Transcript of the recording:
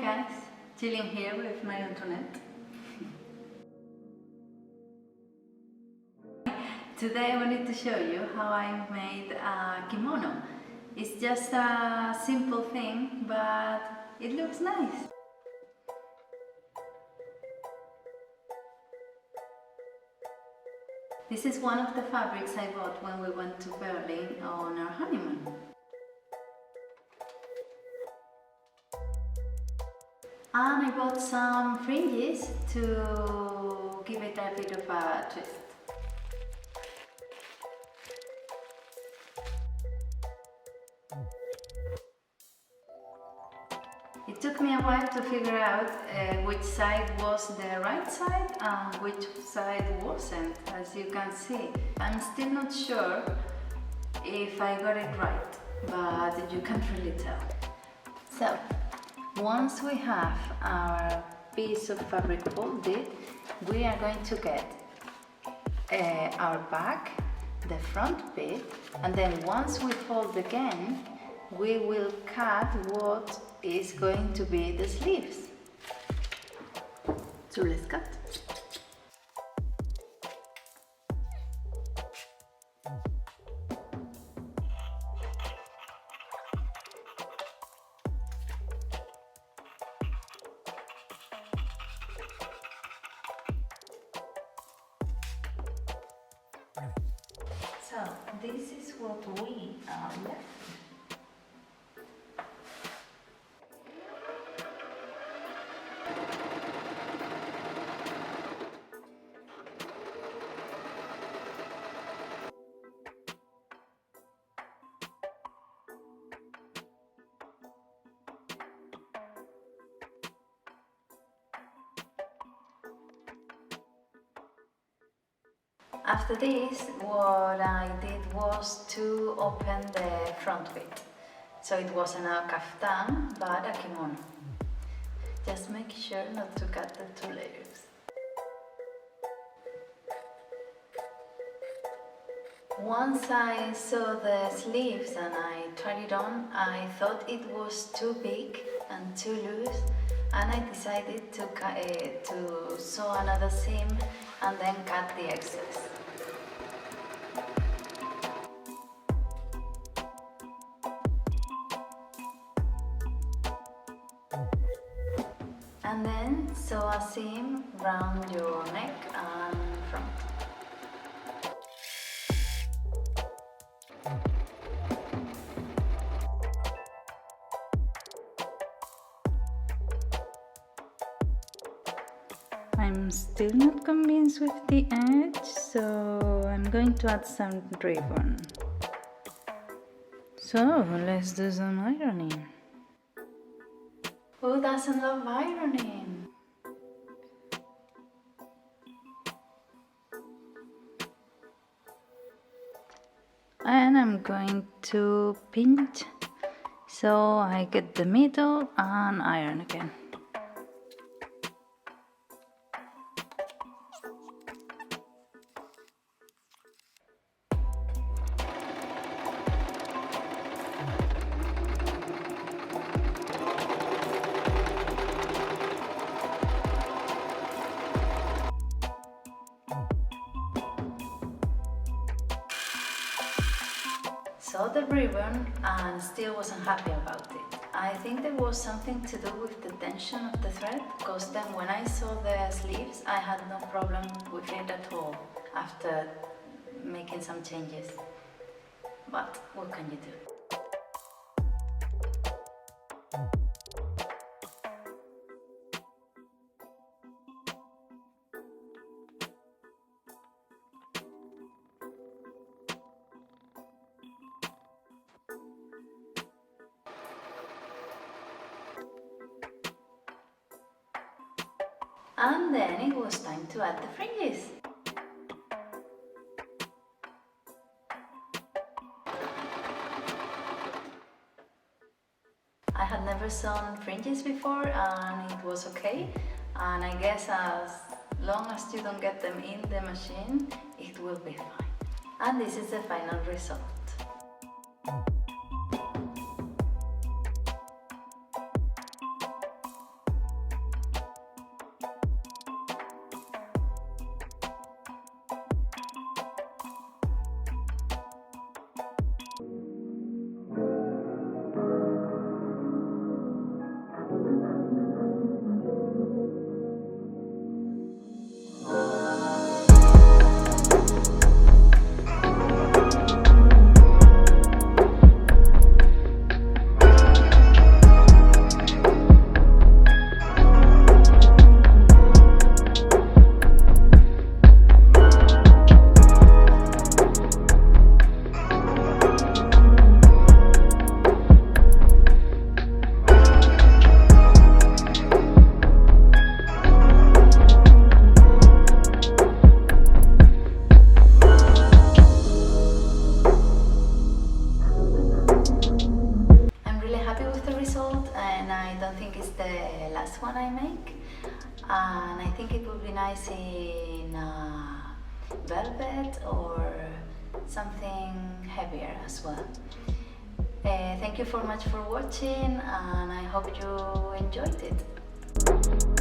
guys, chilling here with my Antoinette. Today I wanted to show you how I made a kimono. It's just a simple thing, but it looks nice. This is one of the fabrics I bought when we went to Berlin on our honeymoon. And I bought some fringes to give it a bit of a twist. It took me a while to figure out which side was the right side and which side wasn't, as you can see. I'm still not sure if I got it right, but you can't really tell. So, once we have our piece of fabric folded, we are going to get our back, the front bit, and then once we fold again, we will cut what is going to be the sleeves. So let's cut. So this is what we are left with. After this, what I did was to open the front bit. So it wasn't a kaftan, but a kimono. Just make sure not to cut the two layers. Once I saw the sleeves and I tried it on, I thought it was too big and too loose, and I decided to sew another seam and then cut the excess. And then sew a seam round your neck and front. I'm still not convinced with the edge, so I'm going to add some ribbon. So let's do some ironing. Who doesn't love ironing? And I'm going to pinch so I get the middle and iron again. Saw the ribbon and still wasn't happy about it. I think there was something to do with the tension of the thread, because then when I saw the sleeves I had no problem with it at all after making some changes. But what can you do? And then it was time to add the fringes. I had never sewn fringes before and it was okay, and I guess as long as you don't get them in the machine, it will be fine. And this is the final result. the last one I make, and I think it would be nice in velvet or something heavier as well. Thank you so much for watching, and I hope you enjoyed it.